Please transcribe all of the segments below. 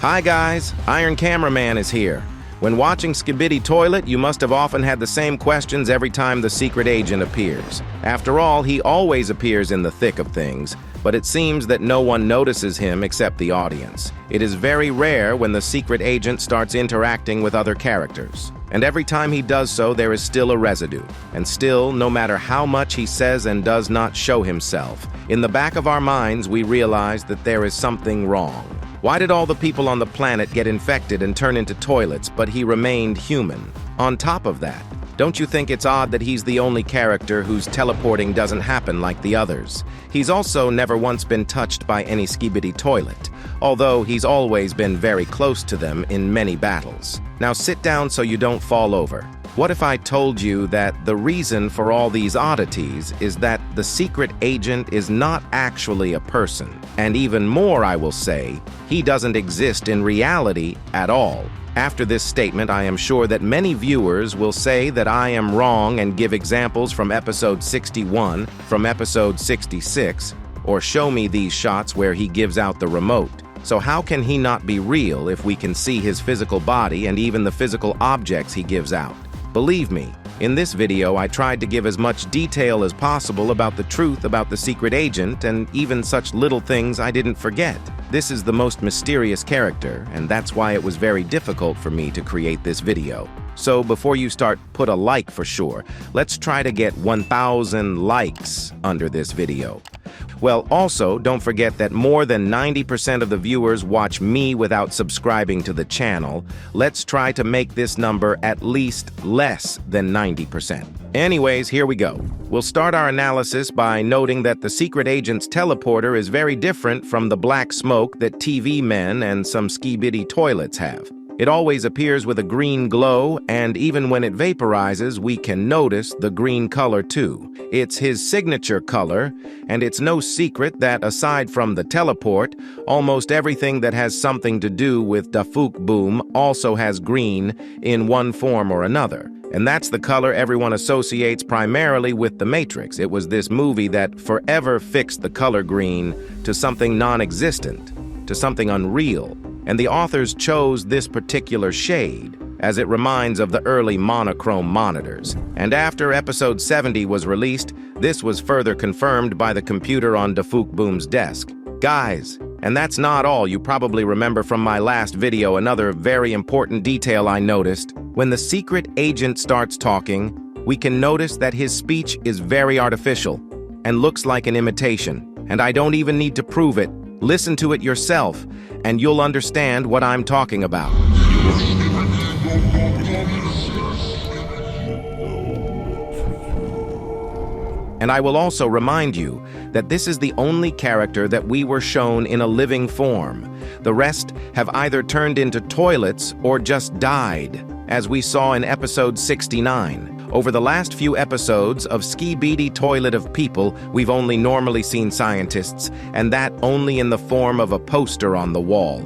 Hi guys, Iron Cameraman is here. When watching Skibidi Toilet, you must have often had the same questions every time the secret agent appears. After all, he always appears in the thick of things, but it seems that no one notices him except the audience. It is very rare when the secret agent starts interacting with other characters. And every time he does so, there is still a residue. And still, no matter how much he says and does not show himself, in the back of our minds we realize that there is something wrong. Why did all the people on the planet get infected and turn into toilets, but he remained human? On top of that, don't you think it's odd that he's the only character whose teleporting doesn't happen like the others? He's also never once been touched by any Skibidi Toilet, although he's always been very close to them in many battles. Now sit down so you don't fall over. What if I told you that the reason for all these oddities is that the secret agent is not actually a person? And even more, I will say, he doesn't exist in reality at all. After this statement, I am sure that many viewers will say that I am wrong and give examples from episode 61, from episode 66, or show me these shots where he gives out the remote. So how can he not be real if we can see his physical body and even the physical objects he gives out? Believe me, in this video I tried to give as much detail as possible about the truth about the secret agent and even such little things I didn't forget. This is the most mysterious character, and that's why it was very difficult for me to create this video. So before you start, put a like for sure. Let's try to get 1,000 likes under this video. Well, also, don't forget that more than 90% of the viewers watch me without subscribing to the channel. Let's try to make this number at least less than 90%. Anyways, here we go. We'll start our analysis by noting that the secret agent's teleporter is very different from the black smoke that TV men and some Skibidi toilets have. It always appears with a green glow, and even when it vaporizes, we can notice the green color too. It's his signature color, and it's no secret that aside from the teleport, almost everything that has something to do with dafuk boom also has green in one form or another. And that's the color everyone associates primarily with The Matrix. It was this movie that forever fixed the color green to something non-existent, to something unreal. And the authors chose this particular shade, as it reminds of the early monochrome monitors. And after episode 70 was released, this was further confirmed by the computer on Dafuk Boom's desk. Guys, and that's not all. You probably remember from my last video another very important detail I noticed. When the secret agent starts talking, we can notice that his speech is very artificial and looks like an imitation. And I don't even need to prove it. Listen to it yourself, and you'll understand what I'm talking about. And I will also remind you that this is the only character that we were shown in a living form. The rest have either turned into toilets or just died, as we saw in episode 69. Over the last few episodes of Skibidi Toilet of People, we've only normally seen scientists, and that only in the form of a poster on the wall.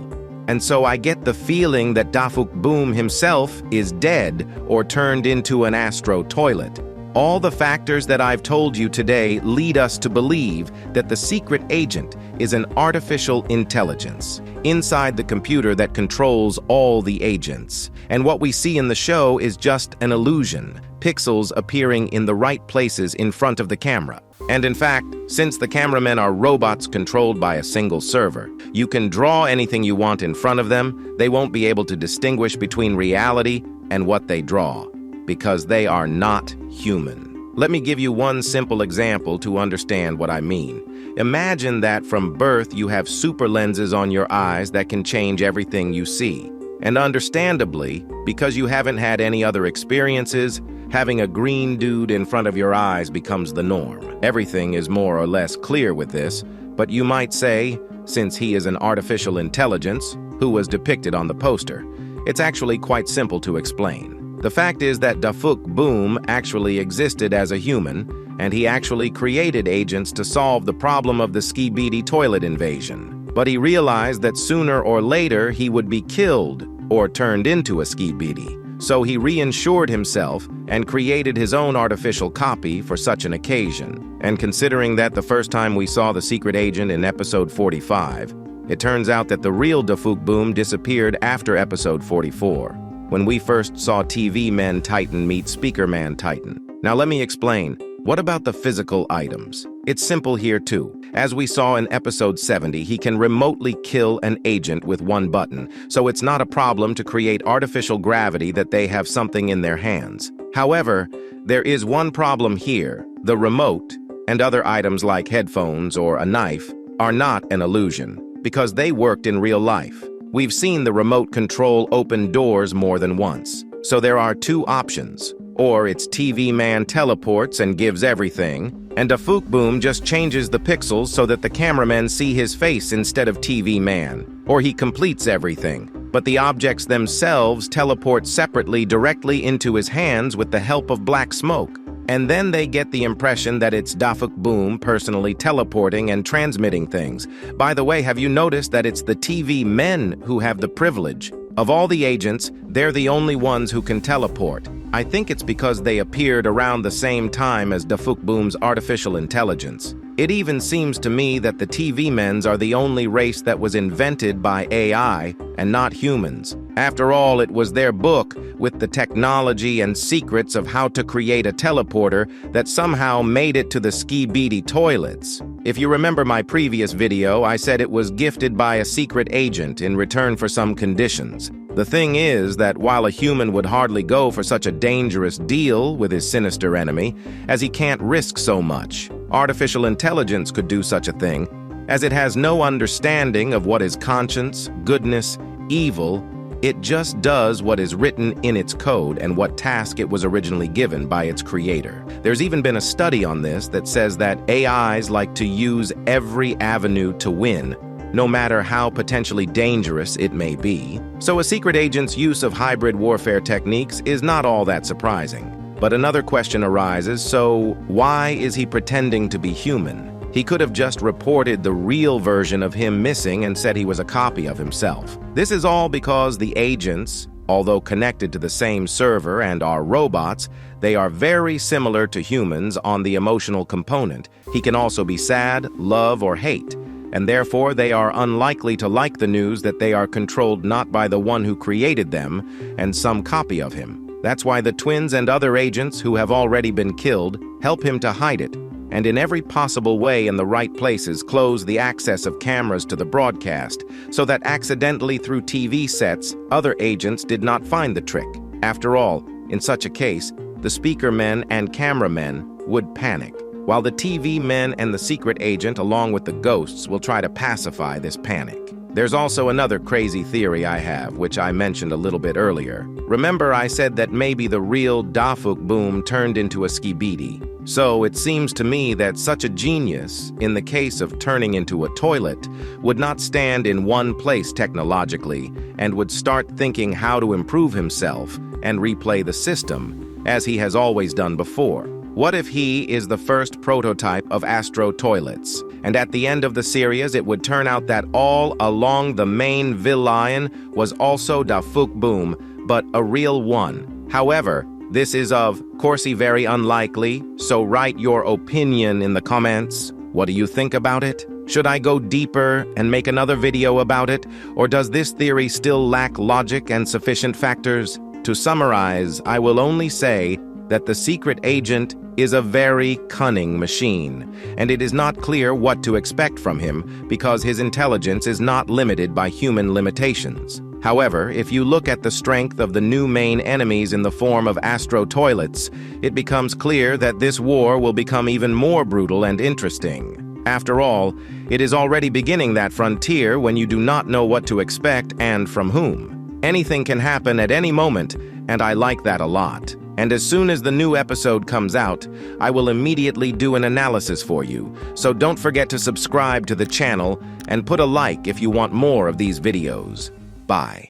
And so I get the feeling that Dafuk Boom himself is dead or turned into an Astro toilet. All the factors that I've told you today lead us to believe that the secret agent is an artificial intelligence inside the computer that controls all the agents. And what we see in the show is just an illusion, pixels appearing in the right places in front of the camera. And in fact, since the cameramen are robots controlled by a single server, you can draw anything you want in front of them. They won't be able to distinguish between reality and what they draw, because they are not human. Let me give you one simple example to understand what I mean. Imagine that from birth you have super lenses on your eyes that can change everything you see. And understandably, because you haven't had any other experiences, having a green dude in front of your eyes becomes the norm. Everything is more or less clear with this, but you might say, since he is an artificial intelligence, who was depicted on the poster, it's actually quite simple to explain. The fact is that Dafuk Boom actually existed as a human, and he actually created agents to solve the problem of the Skibidi Toilet invasion. But he realized that sooner or later he would be killed or turned into a Skibidi. So he reinsured himself and created his own artificial copy for such an occasion. And considering that the first time we saw the secret agent in episode 45, It turns out that the real dafuk boom disappeared after episode 44, when we first saw TV Man Titan meet Speaker Man Titan. Now let me explain. What about the physical items? It's simple here too. As we saw in episode 70, he can remotely kill an agent with one button, so it's not a problem to create artificial gravity that they have something in their hands. However, there is one problem here. The remote and other items like headphones or a knife are not an illusion, because they worked in real life. We've seen the remote control open doors more than once. So there are two options. Or it's TV Man teleports and gives everything, and dafuk boom just changes the pixels so that the cameramen see his face instead of TV Man. Or he completes everything, but the objects themselves teleport separately directly into his hands with the help of black smoke. And then they get the impression that it's dafuk boom personally teleporting and transmitting things. By the way, have you noticed that it's the TV men who have the privilege? Of all the agents, they're the only ones who can teleport. I think it's because they appeared around the same time as dafuk boom's artificial intelligence. It even seems to me that the TV men's are the only race that was invented by AI and not humans. After all, it was their book with the technology and secrets of how to create a teleporter that somehow made it to the Skibidi Toilets. If you remember my previous video, I said it was gifted by a secret agent in return for some conditions. The thing is that while a human would hardly go for such a dangerous deal with his sinister enemy, as he can't risk so much, artificial intelligence could do such a thing, as it has no understanding of what is conscience, goodness, evil. It just does what is written in its code and what task it was originally given by its creator. There's even been a study on this that says that AIs like to use every avenue to win, no matter how potentially dangerous it may be. So a secret agent's use of hybrid warfare techniques is not all that surprising. But another question arises, so why is he pretending to be human? He could have just reported the real version of him missing and said he was a copy of himself. This is all because the agents, although connected to the same server and are robots, they are very similar to humans on the emotional component. He can also be sad, love, or hate, and therefore they are unlikely to like the news that they are controlled not by the one who created them and some copy of him. That's why the twins and other agents who have already been killed help him to hide it, and in every possible way in the right places close the access of cameras to the broadcast, so that accidentally through TV sets, other agents did not find the trick. After all, in such a case, the speaker men and cameramen would panic, while the TV men and the secret agent, along with the ghosts, will try to pacify this panic. There's also another crazy theory I have, which I mentioned a little bit earlier. Remember I said that maybe the real dafuk boom turned into a skibidi. So it seems to me that such a genius, in the case of turning into a toilet, would not stand in one place technologically and would start thinking how to improve himself and replay the system, as he has always done before. What if he is the first prototype of Astro toilets, and at the end of the series it would turn out that all along the main villain was also dafuk boom, but a real one. However, this is of course very unlikely, so write your opinion in the comments. What do you think about it? Should I go deeper and make another video about it, or does this theory still lack logic and sufficient factors? To summarize, I will only say that the secret agent is a very cunning machine, and it is not clear what to expect from him because his intelligence is not limited by human limitations. However, if you look at the strength of the new main enemies in the form of Astro toilets, it becomes clear that this war will become even more brutal and interesting. After all, it is already beginning that frontier when you do not know what to expect and from whom. Anything can happen at any moment, and I like that a lot. And as soon as the new episode comes out, I will immediately do an analysis for you. So don't forget to subscribe to the channel and put a like if you want more of these videos. Bye.